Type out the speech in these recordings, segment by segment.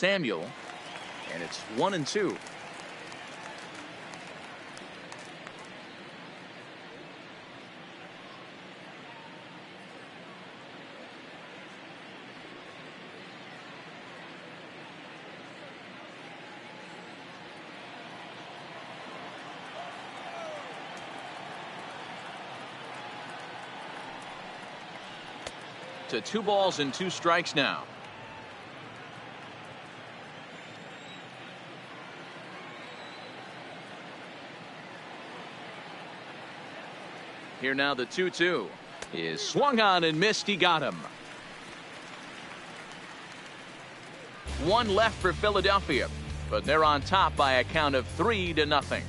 Samuel, and it's 1-2. To 2 balls and 2 strikes now. Here now the 2-2 is swung on and missed. He got him. 1 left for Philadelphia, but they're on top by a count of 3-0.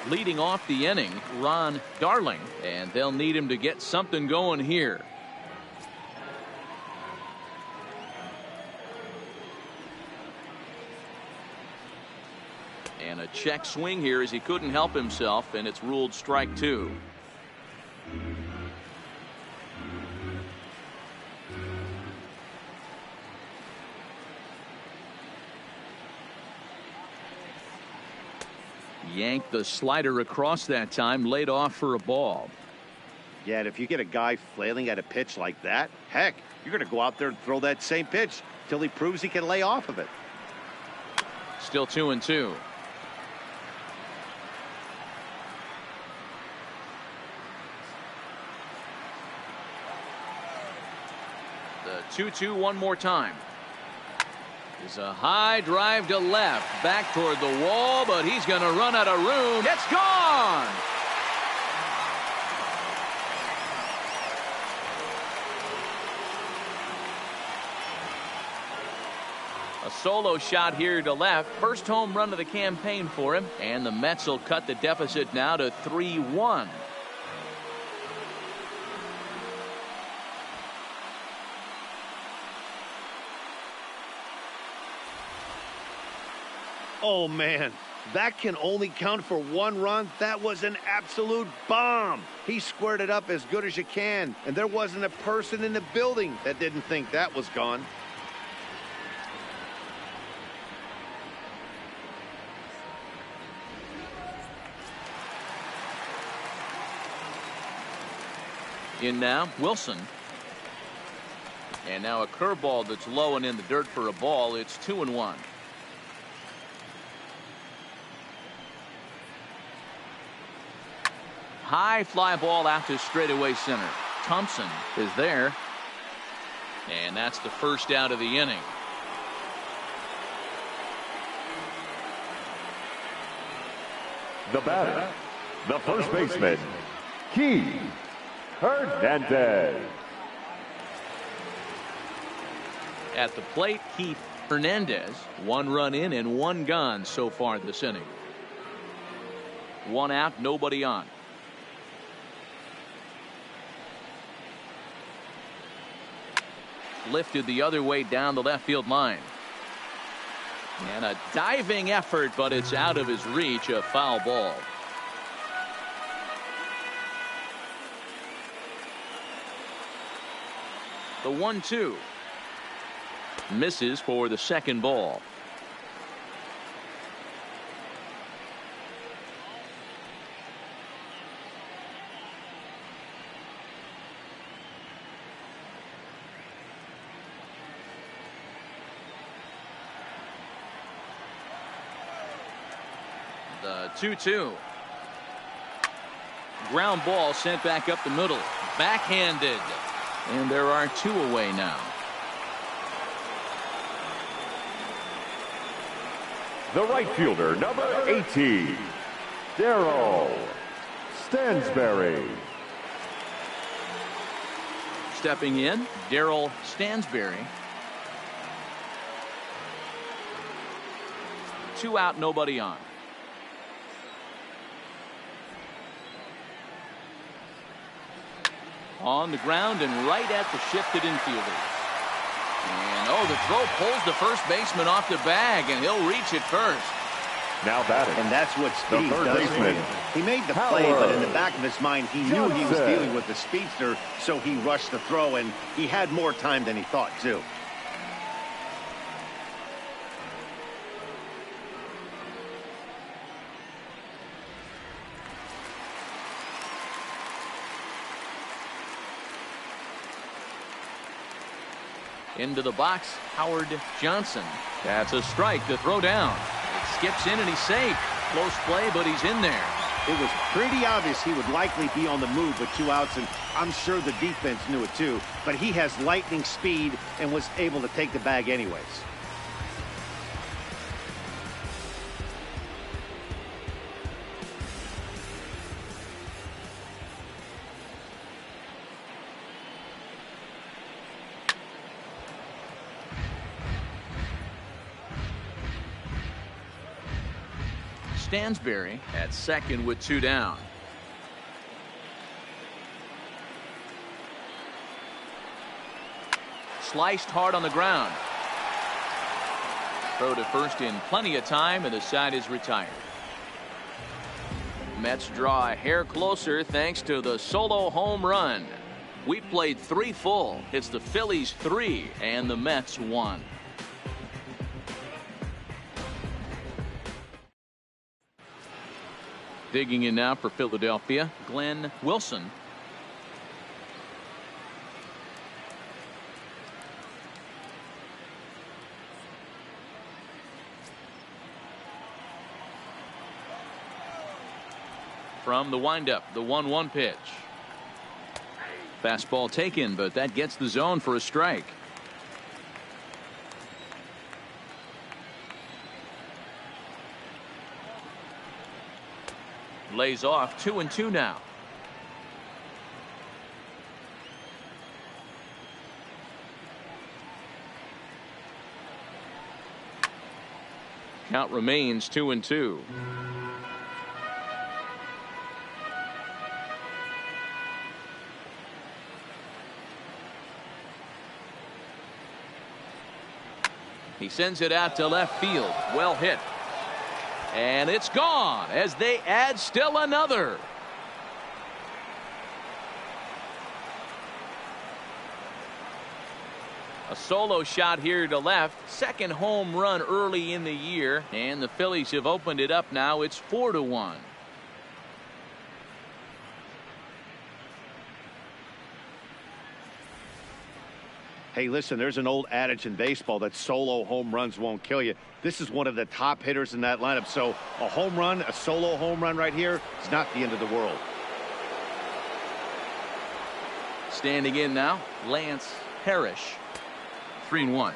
Leading off the inning, Ron Darling, and they'll need him to get something going here. And a check swing here as he couldn't help himself, and it's ruled strike 2. Yanked the slider across that time, laid off for a ball. Yeah, and if you get a guy flailing at a pitch like that, heck, you're going to go out there and throw that same pitch till he proves he can lay off of it. Still 2-2. The 2-2 one more time. Is a high drive to left, back toward the wall, but he's going to run out of room. It's gone. A solo shot here to left. First home run of the campaign for him, and the Mets will cut the deficit now to 3-1. Oh, man, that can only count for 1 run. That was an absolute bomb. He squared it up as good as you can, and there wasn't a person in the building that didn't think that was gone. In now, Wilson. And now a curveball that's low and in the dirt for a ball. It's 2-1. High fly ball out to straightaway center. Thompson is there. And that's the first out of the inning. The batter, the first baseman, Keith Hernandez. At the plate, Keith Hernandez. 1 run in and 1 gone so far this inning. 1 out, nobody on. Lifted the other way down the left field line. And a diving effort, but it's out of his reach. A foul ball. The 1-2 misses for the second ball. The 2-2. Ground ball sent back up the middle. Backhanded. And there are 2 away now. The right fielder, number 18, Darryl Stansbury. Stepping in, Darryl Stansbury. 2 out, nobody on. On the ground and right at the shifted infielders. And oh, the throw pulls the first baseman off the bag, and he'll reach it first. Now batting. And that's what The speed third does for baseman, you. He made the play, but in the Howard back of his mind, he knew he was Johnson. dealing with the speedster, so he rushed the throw, and he had more time than he thought, too. Into the box, Howard Johnson. That's a strike to throw down. It skips in and he's safe. Close play, but he's in there. It was pretty obvious he would likely be on the move with 2 outs, and I'm sure the defense knew it too. But he has lightning speed and was able to take the bag anyways. Stansberry at second with 2 down. Sliced hard on the ground. Throw to first in plenty of time, and the side is retired. Mets draw a hair closer thanks to the solo home run. We played 3 full. It's the Phillies 3 and the Mets 1. Digging in now for Philadelphia, Glenn Wilson. From the windup, the 1-1 pitch. Fastball taken, but that gets the zone for a strike. Lays off 2-2 now. Count remains 2-2. He sends it out to left field. Well hit. And it's gone as they add still another. A solo shot here to left. Second home run early in the year. And the Phillies have opened it up now. It's 4-1. Hey, listen, there's an old adage in baseball that solo home runs won't kill you. This is one of the top hitters in that lineup. So a home run, a solo home run right here is not the end of the world. Standing in now, Lance Parrish. 3-1.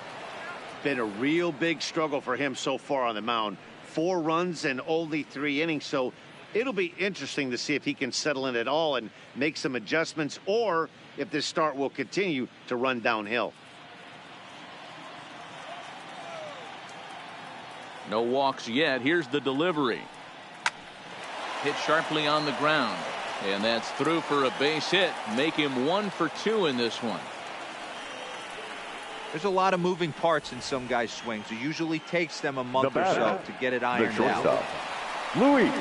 Been a real big struggle for him so far on the mound. 4 runs and only 3 innings. So it'll be interesting to see if he can settle in at all and make some adjustments, or if this start will continue to run downhill. No walks yet. Here's the delivery. Hit sharply on the ground. And that's through for a base hit. Make him 1 for 2 in this one. There's a lot of moving parts in some guys' swings. It usually takes them a month or so to get it ironed The shortstop, out. Luis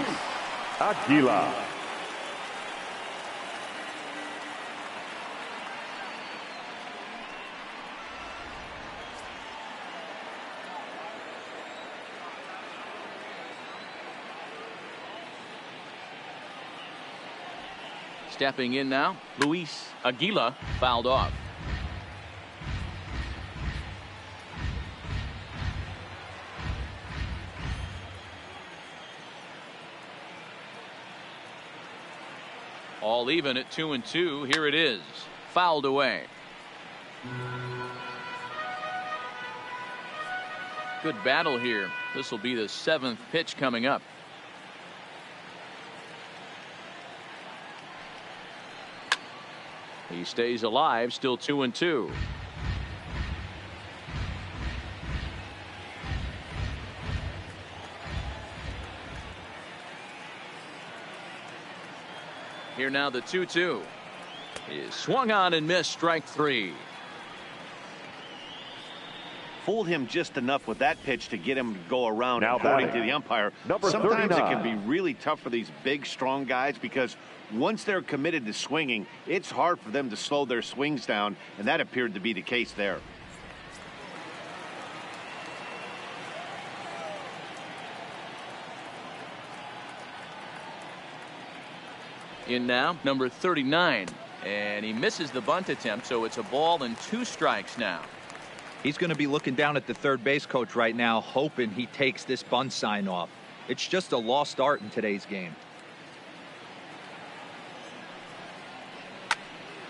Aguilar. Stepping in now, Luis Aguilar fouled off. All even at 2-2. Here it is. Fouled away. Good battle here. This will be the 7th pitch coming up. He stays alive, still 2-2. Here now the 2-2 is swung on and missed, strike 3. fooled him just enough with that pitch to get him to go around. Now according batting, to the umpire, number sometimes 39. it can be really tough for these big, strong guys because once they're committed to swinging, it's hard for them to slow their swings down, and that appeared to be the case there. In now, number 39. And he misses the bunt attempt, so it's a ball and 2 strikes now. He's going to be looking down at the third base coach right now, hoping he takes this bunt sign off. It's just a lost art in today's game.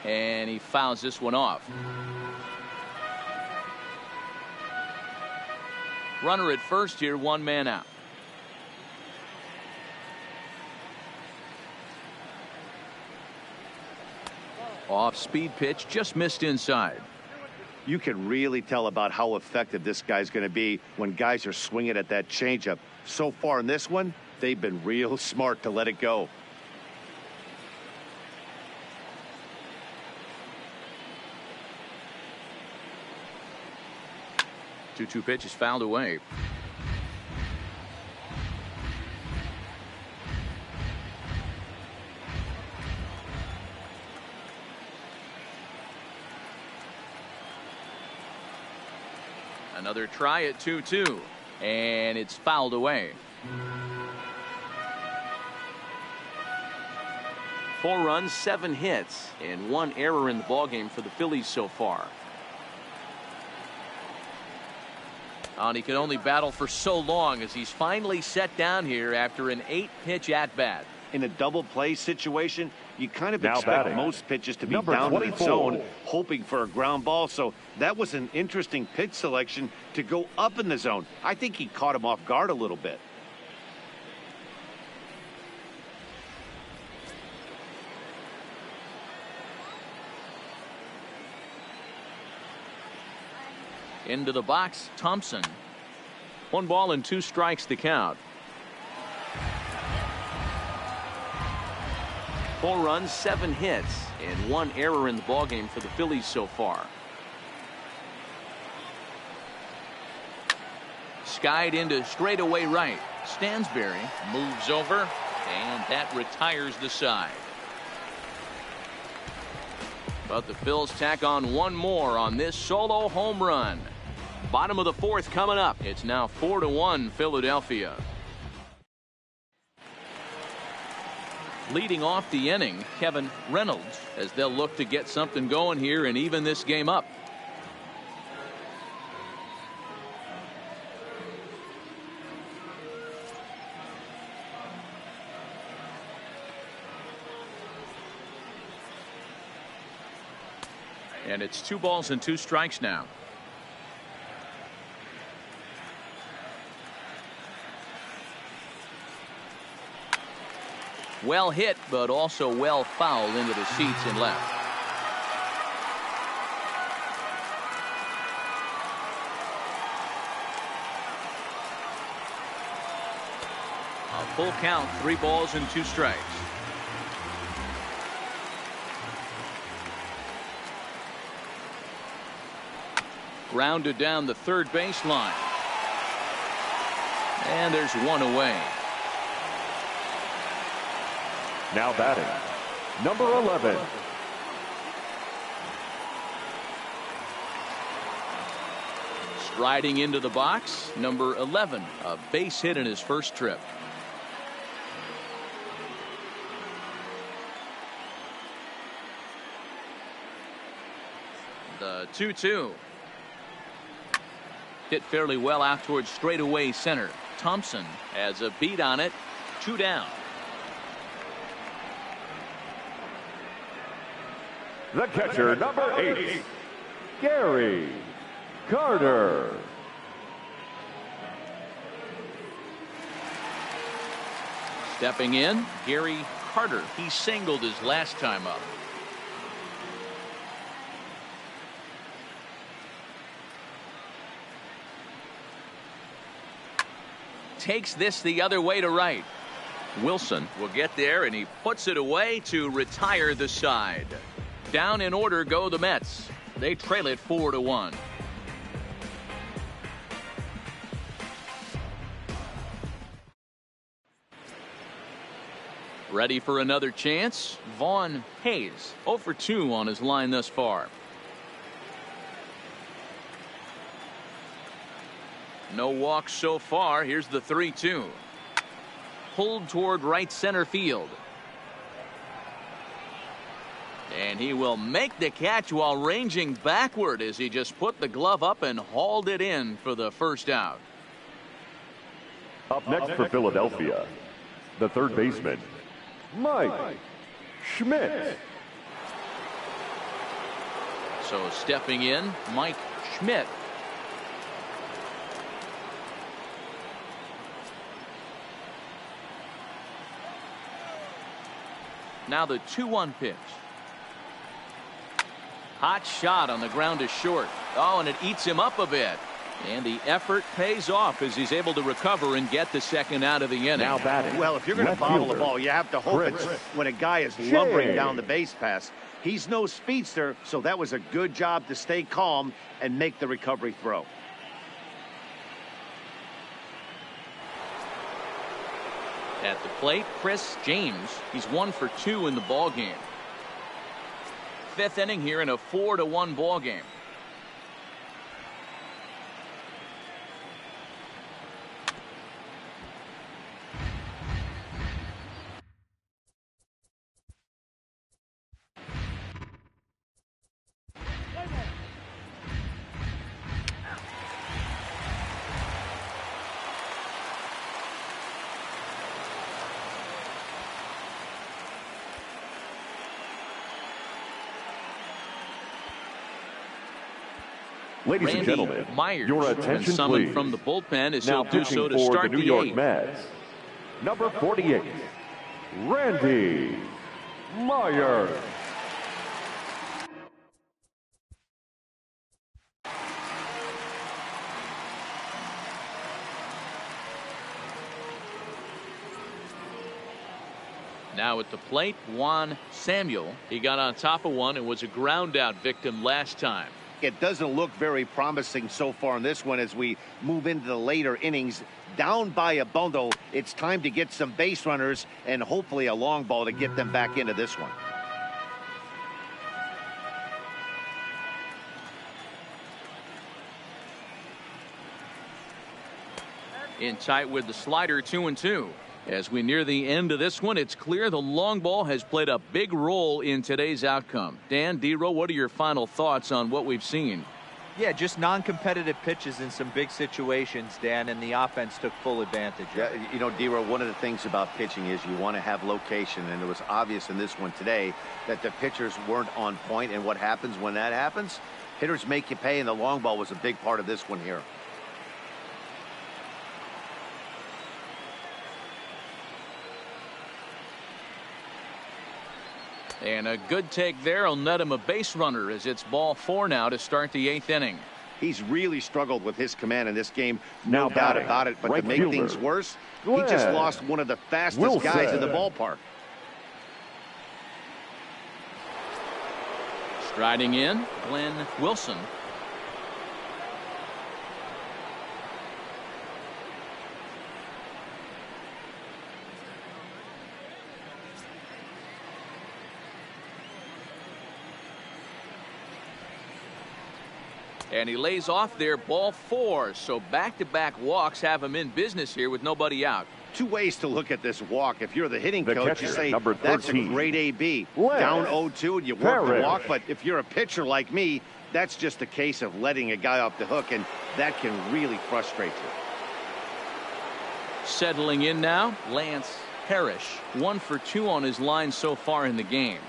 And he fouls this one off. Runner at first here, 1 man out. Off-speed pitch, just missed inside. You can really tell about how effective this guy's going to be when guys are swinging at that changeup. So far in this one, they've been real smart to let it go. Two pitch is fouled away. Another try at 2-2, and it's fouled away. 4 runs, 7 hits, and 1 error in the ballgame for the Phillies so far. And he can only battle for so long as he's finally set down here after an 8-pitch at-bat. In a double play situation, you kind of Now expect batting, most pitches to be number down in the 24. zone, hoping for a ground ball. So that was an interesting pitch selection to go up in the zone. I think he caught him off guard a little bit. Into the box, Thompson. 1 ball and 2 strikes to count. 4 runs, 7 hits, and 1 error in the ballgame for the Phillies so far. Skied into straightaway right. Stansberry moves over, and that retires the side. But the Phils tack on 1 more on this solo home run. Bottom of the 4th coming up. It's now 4-1 Philadelphia. Leading off the inning, Kevin Reynolds, as they'll look to get something going here and even this game up. And it's 2 balls and 2 strikes now. Well hit, but also well fouled into the seats and left. A full count, 3 balls and 2 strikes. Grounded down the third baseline. And there's 1 away. Now batting, number 11. Striding into the box, number 11, a base hit in his first trip. The 2-2. Hit fairly well out towards straightaway center. Thompson has a beat on it. 2 down. The catcher, number 8, Gary Carter. Stepping in, Gary Carter. He singled his last time up. Takes this the other way to right. Wilson will get there, and he puts it away to retire the side. Down in order go the Mets. They trail it 4-1. Ready for another chance? Vaughn Hayes 0 for 2 on his line thus far. No walks so far. Here's the 3-2. Pulled toward right center field. And he will make the catch while ranging backward as he just put the glove up and hauled it in for the first out. Up next for Philadelphia, the third baseman, Mike Schmidt. So stepping in, Mike Schmidt. Now the 2-1 pitch. Hot shot on the ground is short. Oh, and it eats him up a bit. And the effort pays off as he's able to recover and get the second out of the inning. Now batting. Well, if you're going to bobble the ball, you have to hope it's when a guy is lumbering down the base pass. He's no speedster, so that was a good job to stay calm and make the recovery throw. At the plate, Chris James. He's 1 for 2 in the ball game. Fifth inning here in a 4-1 ball game. Ladies Randy and gentlemen, Myers your has been attention, summoned please. from the bullpen as Now he'll do so pitching to for start the New the York eighth. Mets, number 48, Randy Myers. Now at the plate, Juan Samuel. He got on top of one and was a ground out victim last time. It doesn't look very promising so far in this one as we move into the later innings. Down by a bundle, it's time to get some base runners and hopefully a long ball to get them back into this one. In tight with the slider, 2-2. As we near the end of this one, it's clear the long ball has played a big role in today's outcome. Dan, D-Row, what are your final thoughts on what we've seen? Yeah, just non-competitive pitches in some big situations, Dan, and the offense took full advantage. Yeah, you know, D-Row, one of the things about pitching is you want to have location, and it was obvious in this one today that the pitchers weren't on point, and what happens when that happens? Hitters make you pay, and the long ball was a big part of this one here. And a good take there will net him a base runner as it's ball 4 now to start the 8th inning. He's really struggled with his command in this game, Now no doubt batting, about it. But right to make fielder, things worse, he just Glenn lost one of the fastest guys in the ballpark. Striding in, Glenn Wilson. And he lays off there, ball 4. So back-to-back walks have him in business here with nobody out. Two ways to look at this walk. If you're the hitting The coach, you catcher, say number that's a 13, great AB. Glenn Down 0-2 and you work the Parrish. walk. But if you're a pitcher like me, that's just a case of letting a guy off the hook, and that can really frustrate you. Settling in now, Lance Parrish. 1 for 2 on his line so far in the game.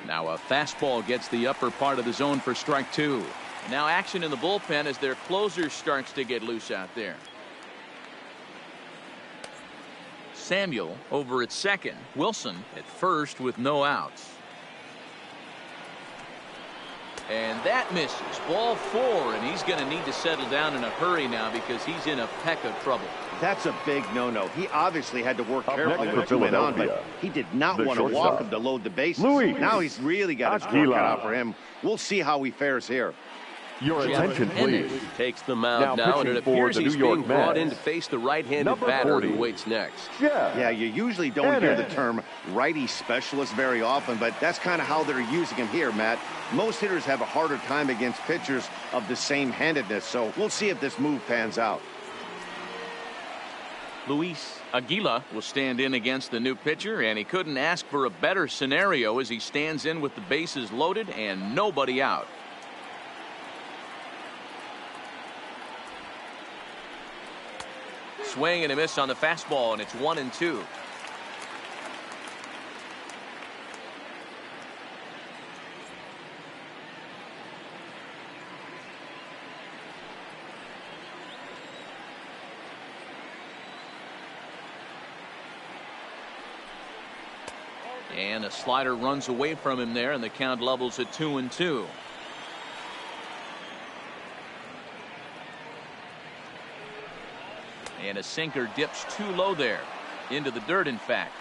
Now a fastball gets the upper part of the zone for strike 2. Now action in the bullpen as their closer starts to get loose out there. Samuel over at second. Wilson at first with no outs. And that misses. Ball 4, and he's going to need to settle down in a hurry now because he's in a peck of trouble. That's a big no-no. He obviously had to work Up carefully next with for two men on, but Philadelphia, he did not the want to walk shortstop, him to load the bases. Luis Now he's really got his work Aguilar. cut out for him. We'll see how he fares here. Your attention, Hennig please. takes the mound now, and it pitching for appears the he's New York being brought in to Mets, face the right-handed number batter 40, who waits next. Jeff Yeah, you usually don't hear the Hennig. term righty specialist very often, but that's kind of how they're using him here, Matt. Most hitters have a harder time against pitchers of the same handedness, so we'll see if this move pans out. Luis Aguila will stand in against the new pitcher, and he couldn't ask for a better scenario as he stands in with the bases loaded and nobody out. Swing and a miss on the fastball, and it's 1-2. And a slider runs away from him there, and the count levels at 2-2. And a sinker dips too low there. Into the dirt, in fact.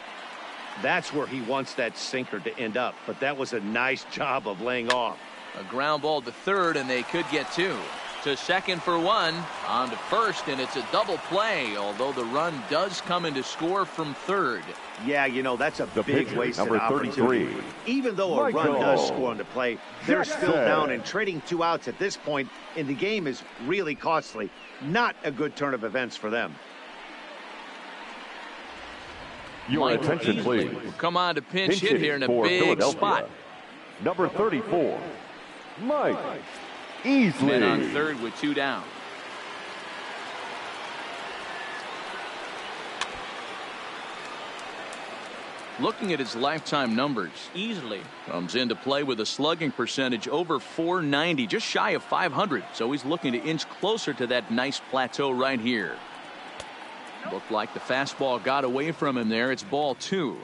That's where he wants that sinker to end up, but that was a nice job of laying off. A ground ball to third, and they could get two. To second for one. On to first, and it's a double play, although the run does come in to score from third. Yeah, you know, that's a The big pitcher, wasted number opportunity. 33, Even though a run Michael does score on the play, they're still Jackson. down, and trading 2 outs at this point in the game is really costly. Not a good turn of events for them. Your Michael attention, Easley please. will come on to pinch hit Pinching here in a for big Philadelphia, spot. number 34, Mike Men on Easley. third with 2 down. Looking at his lifetime numbers, Easley comes into play with a slugging percentage over .490, just shy of .500. So he's looking to inch closer to that nice plateau right here. Looked like the fastball got away from him there. It's ball 2.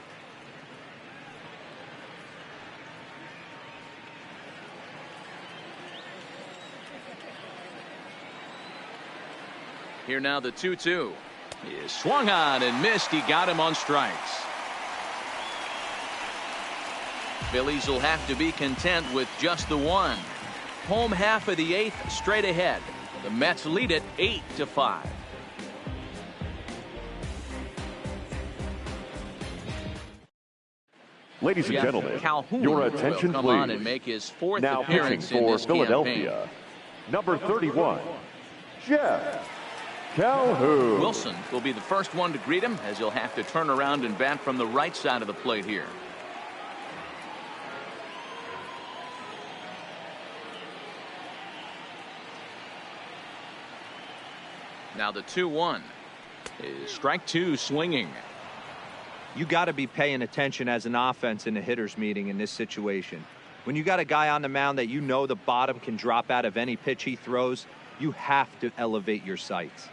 Here now the 2-2. He is swung on and missed. He got him on strikes. Phillies will have to be content with just the one. Home half of the 8th straight ahead. The Mets lead it 8-5. Ladies and Jeff gentlemen, Calhoun your will attention, come please. on and make his 4th Now pitching appearance in for this Philadelphia, campaign. number 31, Jeff Calhoun. Wilson will be the first one to greet him, as he'll have to turn around and bat from the right side of the plate here. Now the 2-1 is strike 2 swinging. You got to be paying attention as an offense in a hitter's meeting in this situation. When you got a guy on the mound that you know the bottom can drop out of any pitch he throws, you have to elevate your sights.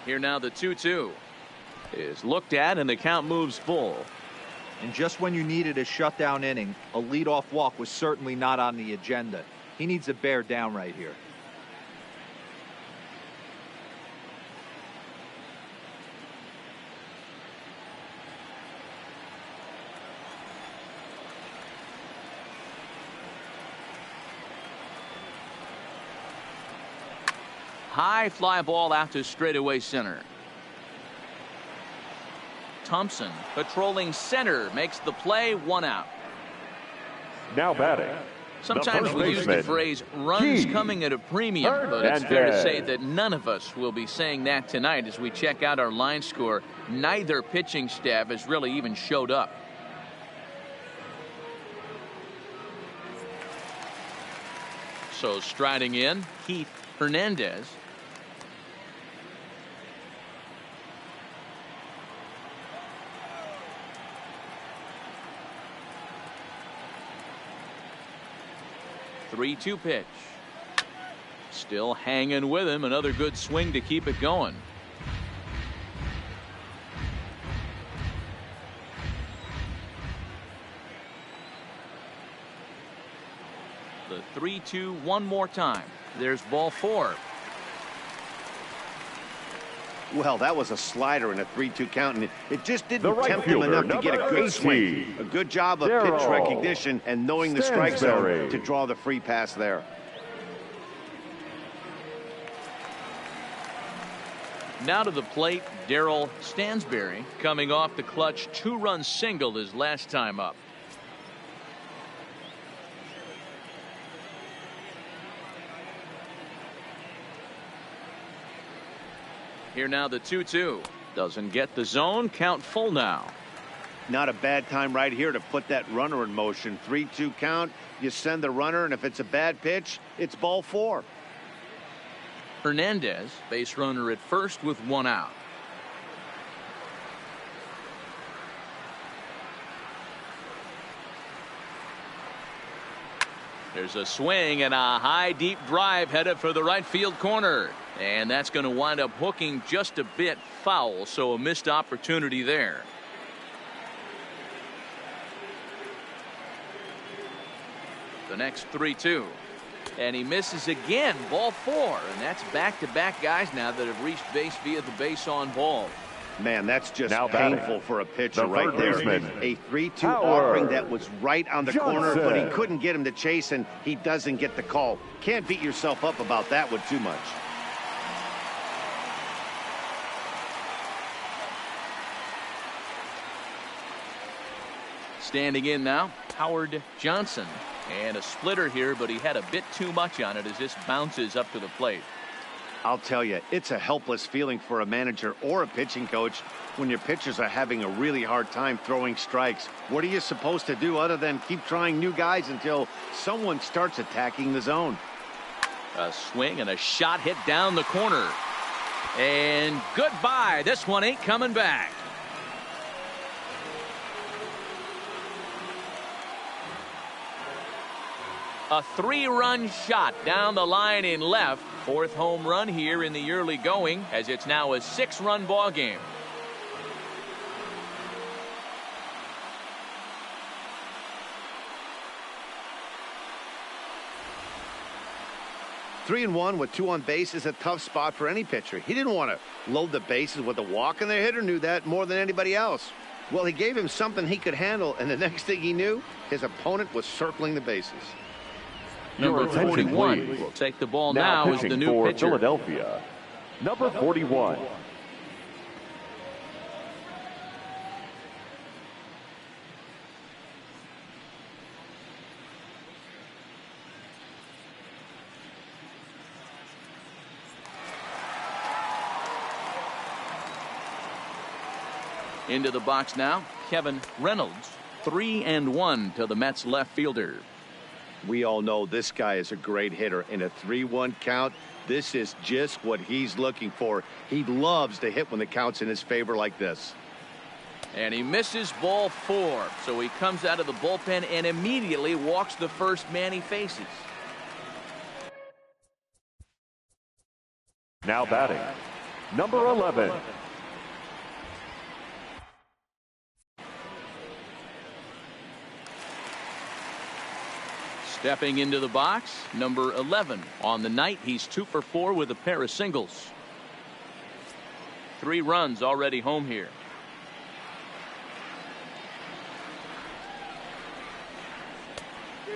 Here now the 2-2 is looked at, and the count moves full. And just when you needed a shutdown inning, a leadoff walk was certainly not on the agenda. He needs to bear down right here. High fly ball out to straightaway center. Thompson patrolling center makes the play, 1 out. Now batting, Sometimes we use the phrase runs coming at a premium, but it's fair to say that none of us will be saying that tonight as we check out our line score. Neither pitching staff has really even showed up. So striding in, Keith Hernandez. Three-two pitch. Still hanging with him. Another good swing to keep it going. The 3-2 one more time. There's ball 4. Well, that was a slider in a 3-2 count, and it just The didn't right tempt him fielder, enough to get a number good 18, swing. A good job of pitch Darryl recognition and knowing the strike zone Stansbury. to draw the free pass there. Now to the plate, Darryl Stansbury, coming off the clutch 2-run single his last time up. Here now the 2-2. Doesn't get the zone. Count full now. Not a bad time right here to put that runner in motion. 3-2 count. You send the runner, and if it's a bad pitch, it's ball 4. Hernandez, base runner at first with 1 out. There's a swing and a high deep drive headed for the right field corner. And that's going to wind up hooking just a bit foul, so a missed opportunity there. The next 3-2. And he misses again, ball 4. And that's back-to-back guys now that have reached base via the base on ball. Man, that's just Now painful batting, for a pitcher the right third there. baseman, A 3-2 Howard offering that was right on the corner, but he Johnson. couldn't get him to chase, and he doesn't get the call. Can't beat yourself up about that one too much. Standing in now, Howard Johnson. And a splitter here, but he had a bit too much on it as this bounces up to the plate. I'll tell you, it's a helpless feeling for a manager or a pitching coach when your pitchers are having a really hard time throwing strikes. What are you supposed to do other than keep trying new guys until someone starts attacking the zone? A swing and a shot hit down the corner. And goodbye. This one ain't coming back. A 3-run shot down the line in left. 4th home run here in the early going, as it's now a 6-run ball game. Three and one with 2 on base is a tough spot for any pitcher. He didn't want to load the bases with a walk, and the hitter knew that more than anybody else. Well, he gave him something he could handle, and the next thing he knew, his opponent was circling the bases. Number Your attention, 41 please. will take the ball Now now as pitching the new for pitcher. Philadelphia, number 41. Into the box now, Kevin Reynolds. 3-1 to the Mets left fielder. We all know this guy is a great hitter. In a 3-1 count, this is just what he's looking for. He loves to hit when the count's in his favor like this. And he misses ball 4. So he comes out of the bullpen and immediately walks the first man he faces. Now batting, number 11. Stepping into the box, number 11. On the night, he's 2 for 4 with a pair of singles. 3 runs already home here.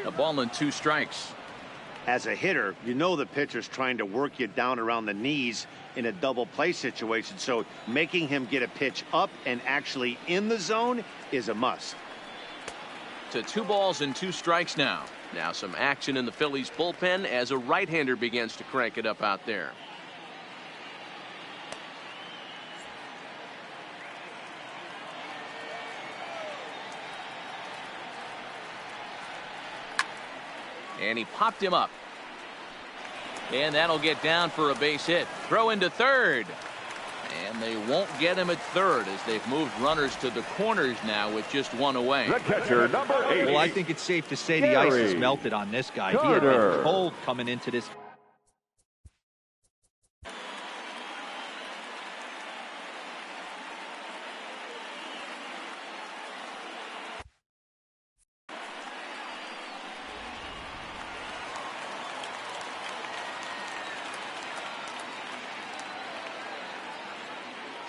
A ball and 2 strikes. As a hitter, you know the pitcher's trying to work you down around the knees in a double play situation, so making him get a pitch up and actually in the zone is a must. To 2 balls and 2 strikes now. Now some action in the Phillies bullpen as a right-hander begins to crank it up out there. And he popped him up. And that'll get down for a base hit. Throw into third. And they won't get him at third as they've moved runners to the corners now with just 1 away. The catcher, number 8. Well, I think it's safe to say the ice has Gary melted on this guy. He had Carter. been cold coming into this.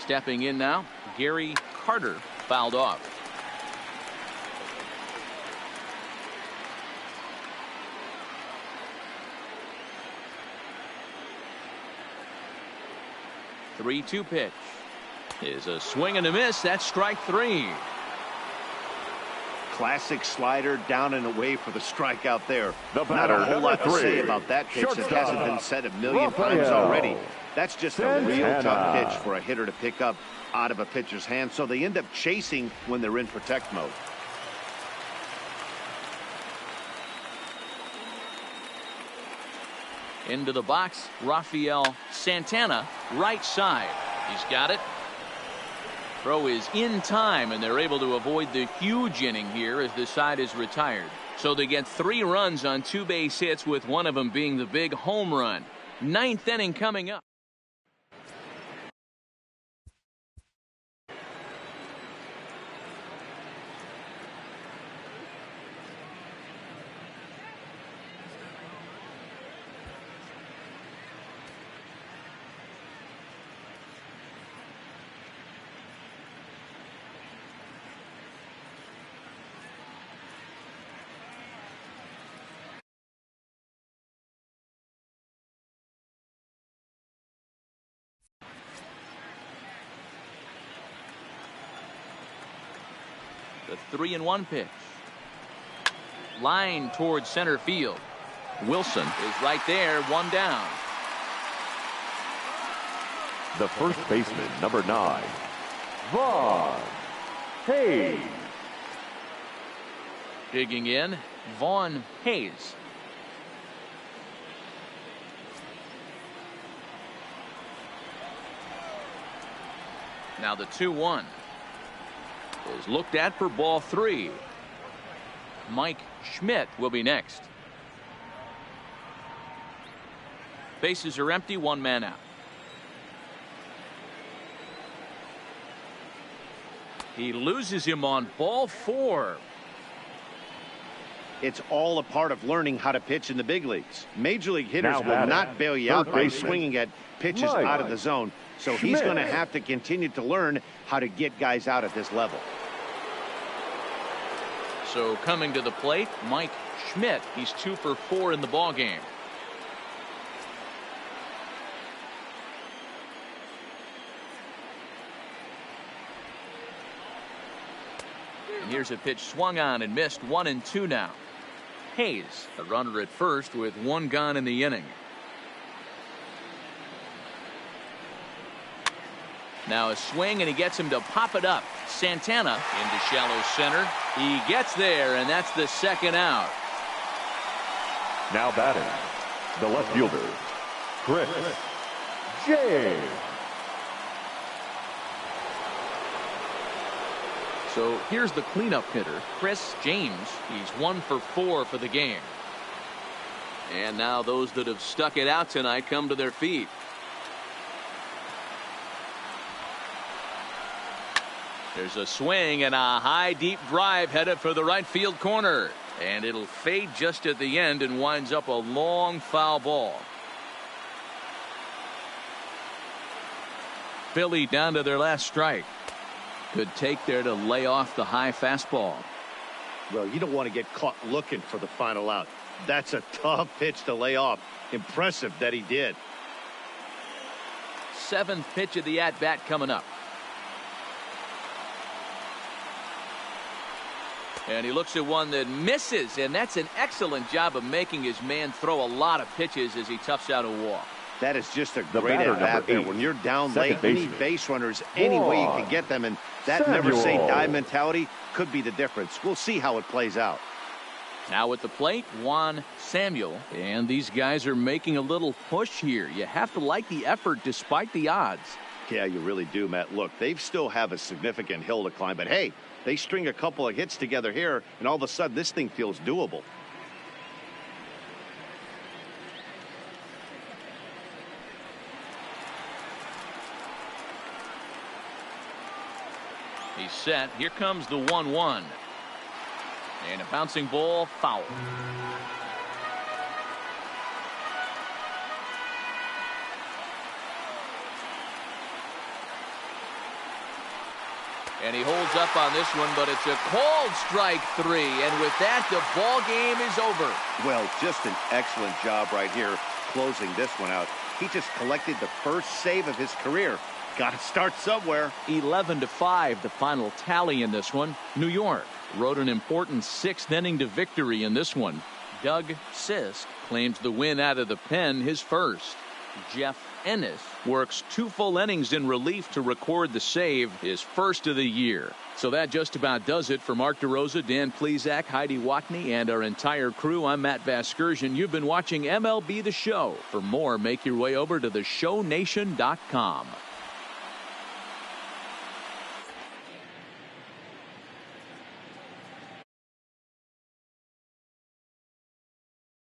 Stepping in now, Gary Carter fouled off. The 3-2 pitch is a swing and a miss. That's strike 3. Classic slider down and away for the strikeout there. The Not a batter, whole lot to number 3, say about that pitch that shortstop, hasn't been said a million Rafael times already. That's just a real Santana. tough pitch for a hitter to pick up out of a pitcher's hand, so they end up chasing when they're in protect mode. Into the box, Rafael Santana, right side. He's got it. Throw is in time, and they're able to avoid the huge inning here as the side is retired. So they get 3 runs on 2 base hits, with one of them being the big home run. 9th inning coming up. The 3-1 pitch. Line towards center field. Wilson is right there, 1 down. The first baseman, number 9, Vaughn Hayes. Digging in, Vaughn Hayes. Now the 2-1 is looked at for ball 3. Mike Schmidt will be next. Bases are empty, 1 man out. He loses him on ball 4. It's all a part of learning how to pitch in the big leagues. Major league hitters Now will batting, not bail you out third by baseman, swinging at pitches Mike out of the zone. So he's Schmidt. going to have to continue to learn how to get guys out at this level. So coming to the plate, Mike Schmidt. He's 2 for 4 in the ball game. And here's a pitch swung on and missed. 1-2 now. Hayes, the runner at first with 1 gone in the inning. Now a swing, and he gets him to pop it up. Santana into shallow center. He gets there, and that's the 2nd out. Now batting, the left fielder, Chris James. So here's the cleanup hitter, Chris James. He's 1 for 4 for the game. And now those that have stuck it out tonight come to their feet. There's a swing and a high deep drive headed for the right field corner. And it'll fade just at the end and winds up a long foul ball. Philly down to their last strike. Good take there to lay off the high fastball. Well, you don't want to get caught looking for the final out. That's a tough pitch to lay off. Impressive that he did. 7th pitch of the at-bat coming up. And he looks at one that misses, and that's an excellent job of making his man throw a lot of pitches as he toughs out a walk. That is just a The great batter, at-bat number there. 8, When you're down second late, you need baseman, base runners any way you can get them, and that never say Samuel. die mentality could be the difference. We'll see how it plays out. Now at the plate, Juan Samuel. And these guys are making a little push here. You have to like the effort despite the odds. Yeah, you really do, Matt. Look, they still have a significant hill to climb, but hey, they string a couple of hits together here, and all of a sudden this thing feels doable. He's set. Here comes the 1-1. And a bouncing ball, foul. And he holds up on this one, but it's a called strike 3. And with that, the ball game is over. Well, just an excellent job right here closing this one out. He just collected the first save of his career. Got to start somewhere. 11-5, the final tally in this one. New York rode an important 6th inning to victory in this one. Doug Sisk claims the win out of the pen, his first. Jeff Ennis works 2 full innings in relief to record the save, his first of the year. So that just about does it for Mark DeRosa, Dan Plesac, Heidi Watney, and our entire crew. I'm Matt Vasgersian. You've been watching MLB The Show. For more, make your way over to theshownation.com.